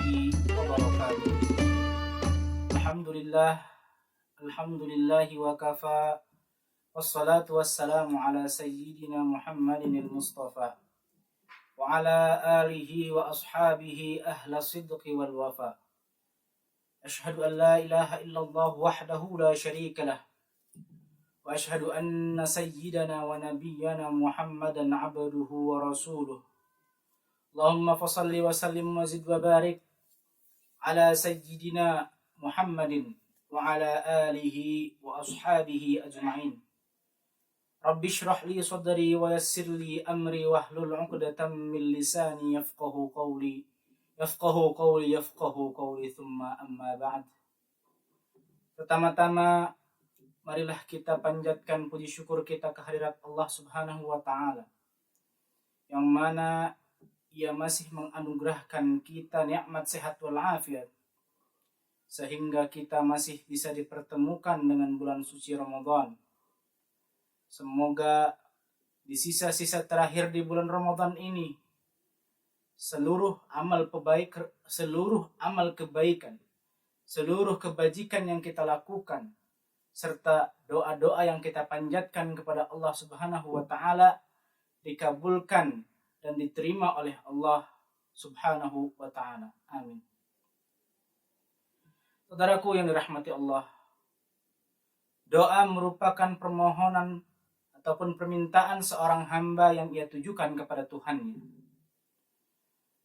wabarakatuh. Alhamdulillah, alhamdulillahi wa kafa. Wassalatu wassalamu ala sayyidina Muhammadin al-Mustafa wa ala alihi wa ashabihi ahla sidqi wal wafa. Ashhadu an la ilaha illallah wahdahu la sharika lah. Wa ashhadu anna sayyidana wa nabiyyana Muhammadan abduhu wa rasuluh. Allahumma fasalli wa sallim wa zid wa barik ala sayyidina Muhammadin wa ala alihi wa ashabihi ajma'in. Rabbi shrah li sadri wa yassir li amri wahlul 'uqdatam min lisani yafqahu qawli thumma amma ba'd. Pertama-tama marilah kita panjatkan puji syukur kita kehadirat Allah Subhanahu wa taala, yang mana Ia masih menganugerahkan kita nikmat sehat walafiat sehingga kita masih bisa dipertemukan dengan bulan suci Ramadan. Semoga di sisa-sisa terakhir di bulan Ramadan ini seluruh amal kebaikan, seluruh kebajikan yang kita lakukan serta doa-doa yang kita panjatkan kepada Allah Subhanahu wa taala dikabulkan dan diterima oleh Allah Subhanahu wa taala. Amin. Saudaraku yang dirahmati Allah, doa merupakan permohonan ataupun permintaan seorang hamba yang ia tujukan kepada Tuhannya.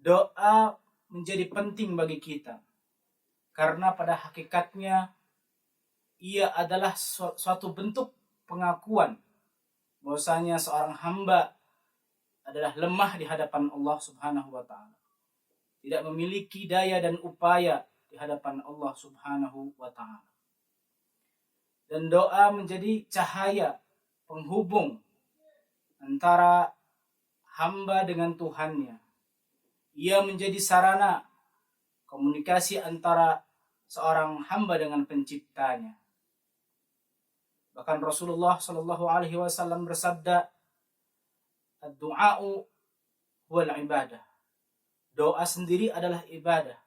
Doa menjadi penting bagi kita karena pada hakikatnya ia adalah suatu bentuk pengakuan bahwasanya seorang hamba adalah lemah di hadapan Allah Subhanahu wa taala. Tidak memiliki daya dan upaya di hadapan Allah Subhanahu wa taala. Dan doa menjadi cahaya penghubung antara hamba dengan Tuhannya. Ia menjadi sarana komunikasi antara seorang hamba dengan penciptanya. Bahkan Rasulullah sallallahu alaihi wasallam bersabda, "Ad-du'a'u huwal ibadah." Doa sendiri adalah ibadah.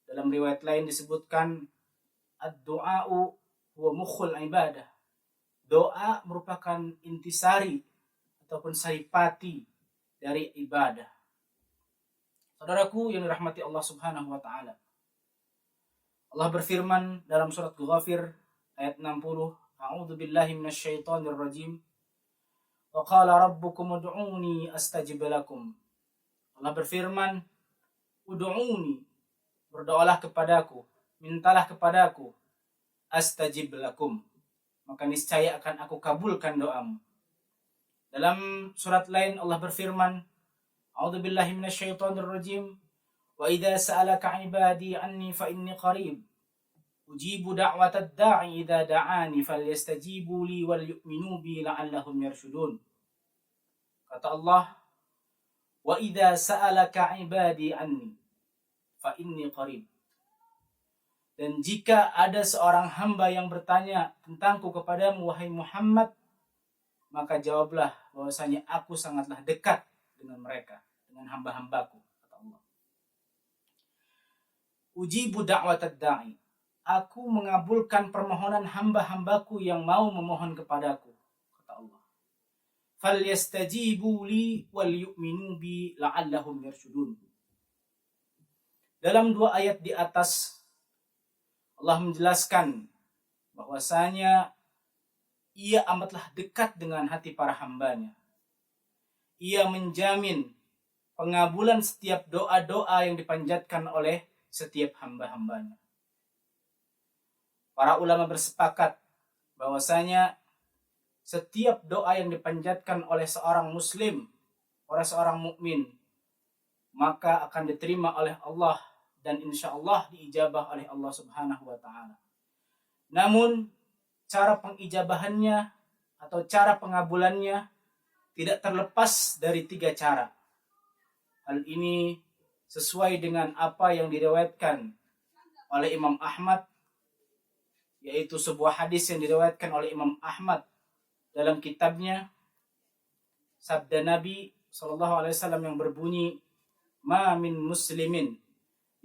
Dalam riwayat lain disebutkan, "Ad-du'a'u huwa mukhul ibadah." Doa merupakan intisari ataupun saripati dari ibadah. Saudaraku yang dirahmati Allah Subhanahu wa taala, Allah berfirman dalam surat Ghafir ayat 60, "A'udzu billahi minasyaitonir rajim. Wa qala rabbukum ud'uni astajib lakum." Allah berfirman, "Ud'uni," berdoalah kepadaku, mintalah kepadaku, astajib lakum, maka niscaya akan aku kabulkan doamu. Dalam surat lain Allah berfirman, "A'udzu billahi minasyaitonir rajim. Wa idza sa'alaka 'ibadi 'anni fa inni qarib. Ujibu da'watad da'i idza da'ani falyastajibu li wal yu'minu bi la'allahum yarshudun." Kata Allah, "Wa idza sa'alaka 'ibadi 'anni fa inni qarib." Dan jika ada seorang hamba yang bertanya tentangku kepadamu wahai Muhammad, maka jawablah bahwasanya aku sangatlah dekat dengan mereka, dengan hamba-hambaku, kata Allah. Ujibu da'watad da'i. Aku mengabulkan permohonan hamba-hambaku yang mau memohon kepadaku, kata Allah. Falyastajibu li wal yu'minu bi la'allahum yarshudun. Dalam dua ayat di atas Allah menjelaskan bahwasanya Ia amatlah dekat dengan hati para hambanya. Ia menjamin pengabulan setiap doa-doa yang dipanjatkan oleh setiap hamba-hambanya. Para ulama bersepakat bahwasanya setiap doa yang dipanjatkan oleh seorang muslim, oleh seorang mukmin, maka akan diterima oleh Allah dan insya Allah diijabah oleh Allah Subhanahu wa taala. Namun cara pengijabahannya atau cara pengabulannya tidak terlepas dari 3 cara. Hal ini sesuai dengan apa yang diriwayatkan oleh Imam Ahmad, yaitu sebuah hadis yang diriwayatkan oleh Imam Ahmad dalam kitabnya, sabda Nabi SAW yang berbunyi, "Ma min muslimin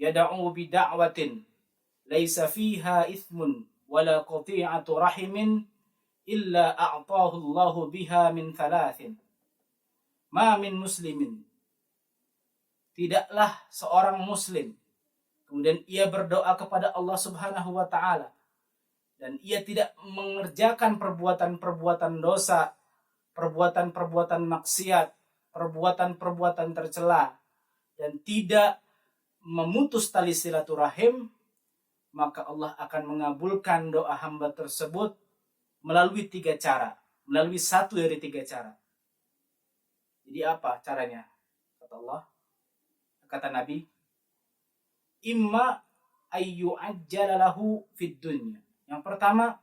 yad'u bida'watin laisa fiha ithmun wala qati'atu rahimin illa a'tahu Allahu biha min thalathin. Ma min muslimin, tidaklah seorang muslim kemudian ia berdoa kepada Allah Subhanahu wa taala dan ia tidak mengerjakan perbuatan-perbuatan dosa, perbuatan-perbuatan maksiat, perbuatan-perbuatan tercela dan tidak memutus tali silaturahim, maka Allah akan mengabulkan doa hamba tersebut melalui 3 cara, melalui satu dari 3 cara. Jadi apa caranya? Kata Allah, kata Nabi, imma ayyu'ajjala lahu fid dunya. Yang pertama,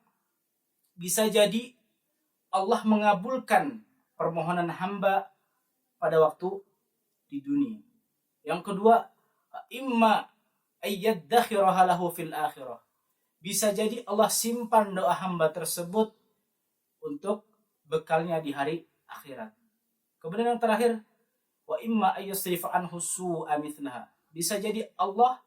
bisa jadi Allah mengabulkan permohonan hamba pada waktu di dunia. Yang kedua, imma ayyaddakhiraha lahu fil akhirah. Bisa jadi Allah simpan doa hamba tersebut untuk bekalnya di hari akhirat. Kemudian yang terakhir, wa imma ayyusrifa anhu su'a mithlaha. Bisa jadi Allah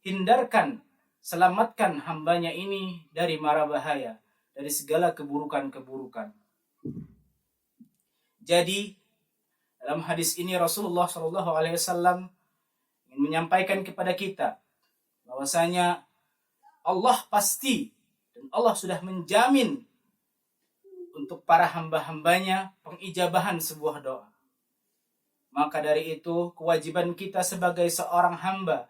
hindarkan, selamatkan hambanya ini dari mara bahaya, dari segala keburukan-keburukan. Jadi dalam hadis ini Rasulullah SAW ingin menyampaikan kepada kita bahwasanya Allah pasti dan Allah sudah menjamin untuk para hamba-hambanya pengijabahan sebuah doa. Maka dari itu kewajiban kita sebagai seorang hamba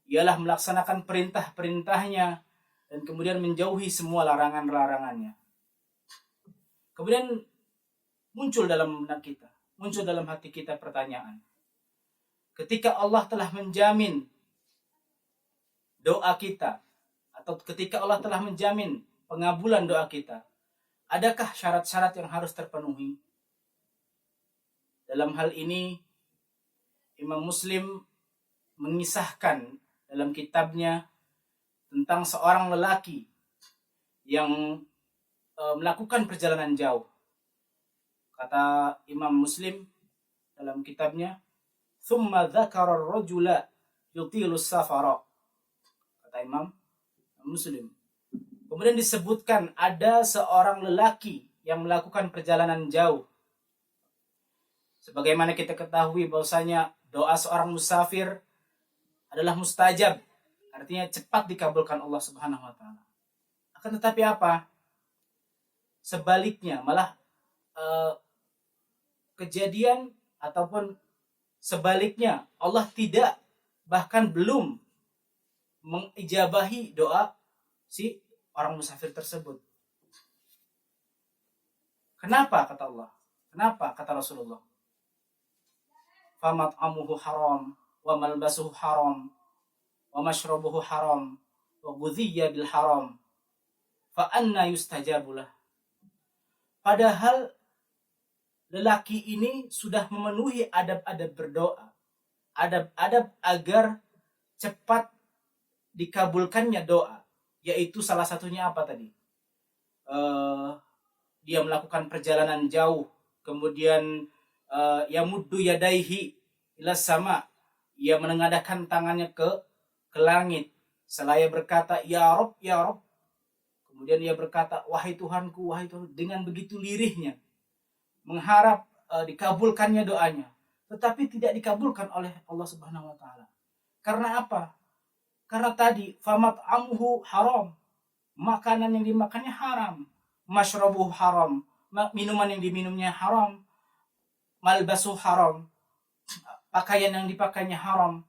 ialah melaksanakan perintah-perintahnya dan kemudian menjauhi semua larangan-larangannya. Kemudian muncul dalam benak kita, muncul dalam hati kita pertanyaan. Ketika Allah telah menjamin doa kita, atau ketika Allah telah menjamin pengabulan doa kita, adakah syarat-syarat yang harus terpenuhi? Dalam hal ini, Imam Muslim mengisahkan dalam kitabnya tentang seorang lelaki yang melakukan perjalanan jauh. Kata Imam Muslim dalam kitabnya, "Tsumma dzakara ar-rajula yutilu as-safara." Kata Imam Muslim. Kemudian disebutkan ada seorang lelaki yang melakukan perjalanan jauh. Sebagaimana kita ketahui bahwasanya doa seorang musafir adalah mustajab, artinya cepat dikabulkan Allah Subhanahu wa taala. Akan tetapi apa? Sebaliknya, malah kejadian ataupun sebaliknya, Allah tidak, bahkan belum mengijabahi doa si orang musafir tersebut. Kenapa kata Allah? Kenapa kata Rasulullah? Famat'amuhu haram, wa malbasuhu haram, wa mashrabuhu haram, wa ghudhiya bil haram, fa anna yustajabulah. Padahal lelaki ini sudah memenuhi adab-adab berdoa, adab-adab agar cepat dikabulkannya doa, yaitu salah satunya apa tadi? Dia melakukan perjalanan jauh, kemudian yamuddu yadaihi ila sama, ia menengadahkan tangannya ke langit, seraya berkata ya Rabb ya Rabb. Kemudian ia berkata wahai Tuhanku, wahai Tuhan, dengan begitu lirihnya mengharap dikabulkannya doanya, tetapi tidak dikabulkan oleh Allah Subhanahu wa taala. Karena apa? Karena tadi famat'amuhu haram, makanan yang dimakannya haram, mashrabuhu haram, minuman yang diminumnya haram, malbasuhu haram, pakaian yang dipakainya haram,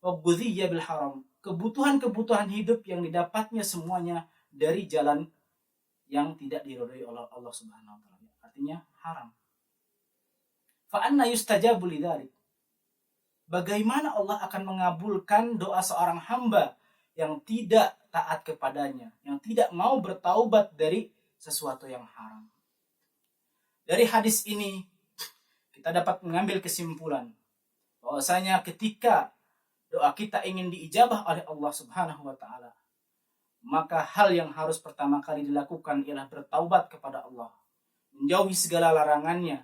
wa ghudhiya bil haram, kebutuhan-kebutuhan hidup yang didapatnya semuanya dari jalan yang tidak diridhoi oleh Allah Subhanahu wa taala, artinya haram. Fa anna yustajabu lidzalik. Bagaimana Allah akan mengabulkan doa seorang hamba yang tidak taat kepadanya, yang tidak mau bertaubat dari sesuatu yang haram? Dari hadis ini kita dapat mengambil kesimpulan bahwasanya ketika doa kita ingin diijabah oleh Allah Subhanahu wa taala, maka hal yang harus pertama kali dilakukan ialah bertaubat kepada Allah, menjauhi segala larangannya,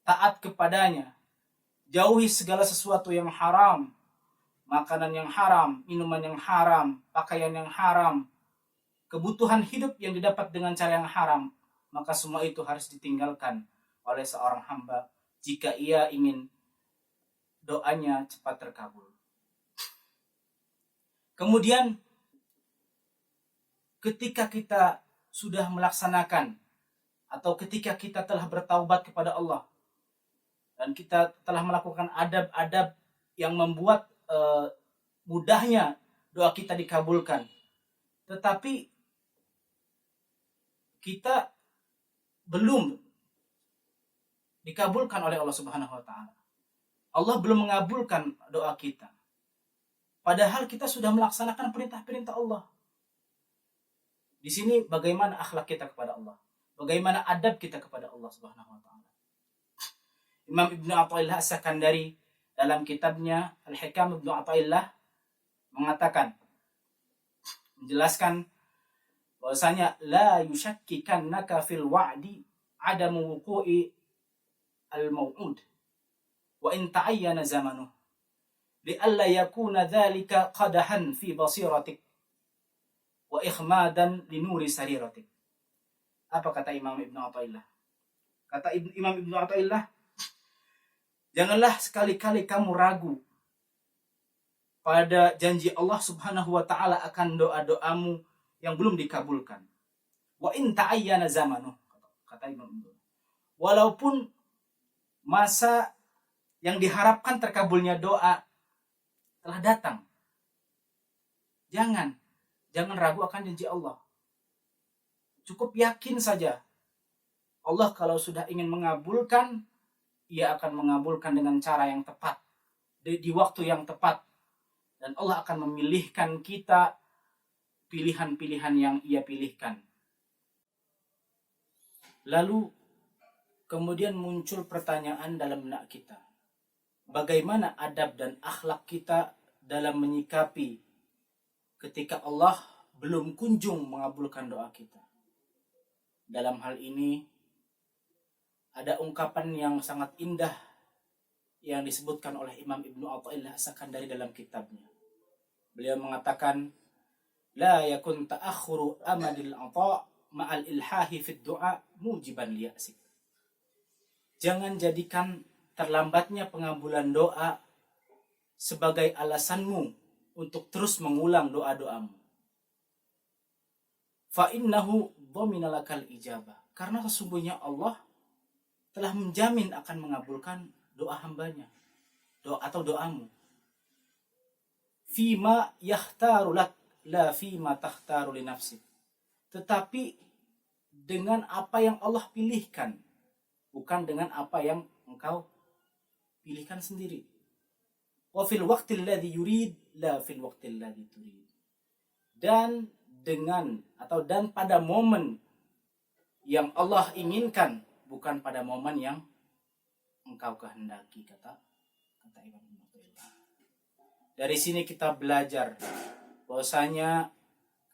taat kepadanya, jauhi segala sesuatu yang haram, makanan yang haram, minuman yang haram, pakaian yang haram, kebutuhan hidup yang didapat dengan cara yang haram, maka semua itu harus ditinggalkan oleh seorang hamba jika ia ingin doanya cepat terkabul. Kemudian ketika kita sudah melaksanakan atau ketika kita telah bertaubat kepada Allah dan kita telah melakukan adab-adab yang membuat mudahnya doa kita dikabulkan, tetapi kita belum dikabulkan oleh Allah Subhanahu wa taala. Allah belum mengabulkan doa kita. Padahal kita sudah melaksanakan perintah-perintah Allah. Di sini bagaimana akhlak kita kepada Allah? Bagaimana adab kita kepada Allah Subhanahu wa taala? Imam Ibnu Athaillah As-Sakandari dalam kitabnya Al-Hikam Ibnu Athaillah mengatakan, menjelaskan bahwasanya la yushakkikannaka fil wa'di adamu wuqu'i al-maw'ud wa in ta'ayyana zamanuh li'alla yakuna dhalika qadahan fi basiratik wa ikhmadan li nuri sariratik. Apa kata Imam Ibnu Athaillah? Kata Imam Ibnu Athaillah, janganlah sekali-kali kamu ragu pada janji Allah Subhanahu wa taala akan doa-doamu yang belum dikabulkan. Wa in ta'ayyana zamanuh, kata Imam Ibnu. Walaupun masa yang diharapkan terkabulnya doa telah datang. Jangan ragu akan janji Allah. Cukup yakin saja. Allah kalau sudah ingin mengabulkan, ia akan mengabulkan dengan cara yang tepat, di waktu yang tepat. Dan Allah akan memilihkan kita pilihan-pilihan yang ia pilihkan. Lalu kemudian muncul pertanyaan dalam benak kita. Bagaimana adab dan akhlak kita dalam menyikapi ketika Allah belum kunjung mengabulkan doa kita? Dalam hal ini ada ungkapan yang sangat indah yang disebutkan oleh Imam Ibnu Athaillah As-Sakandari dalam kitabnya. Beliau mengatakan, la yakun ta'akhuru amadil ata' ma'al ilhahi fid du'a mujiban liya'sik. Jangan jadikan terlambatnya pengabulan doa sebagai alasanmu untuk terus mengulang doa-doamu. Fa innahu dhamina lakal ijabah. Karena sesungguhnya Allah telah menjamin akan mengabulkan doa hambanya, doa atau doamu. Fima yahtaru lak la fima tahtaru li nafsik. Tetapi dengan apa yang Allah pilihkan, bukan dengan apa yang engkau pilihkan sendiri. Wa fil waqtil ladzi yurid la fil waqtil ladzi turid. Dan pada momen yang Allah inginkan, bukan pada momen yang engkau kehendaki, kata Imam Athaillah. Dari sini kita belajar bahwasanya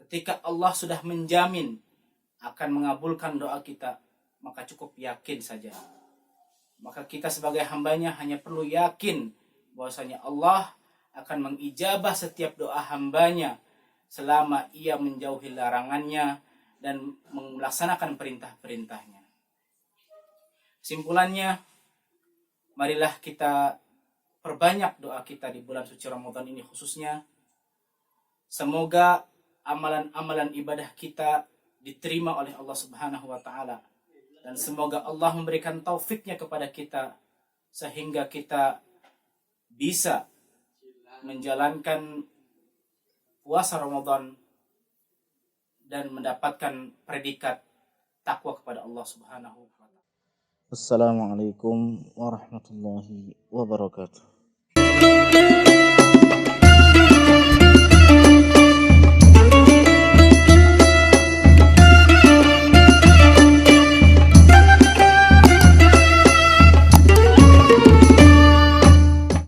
ketika Allah sudah menjamin akan mengabulkan doa kita, maka cukup yakin saja. Maka kita sebagai hambanya hanya perlu yakin bahwasanya Allah akan mengijabah setiap doa hambanya selama ia menjauhi larangannya dan melaksanakan perintah-perintahnya. Simpulannya, marilah kita perbanyak doa kita di bulan suci Ramadan ini khususnya. Semoga amalan-amalan ibadah kita diterima oleh Allah Subhanahu wa taala, dan semoga Allah memberikan taufiknya kepada kita sehingga kita bisa menjalankan puasa Ramadan dan mendapatkan predikat takwa kepada Allah Subhanahu wa taala. Assalamualaikum warahmatullahi wabarakatuh.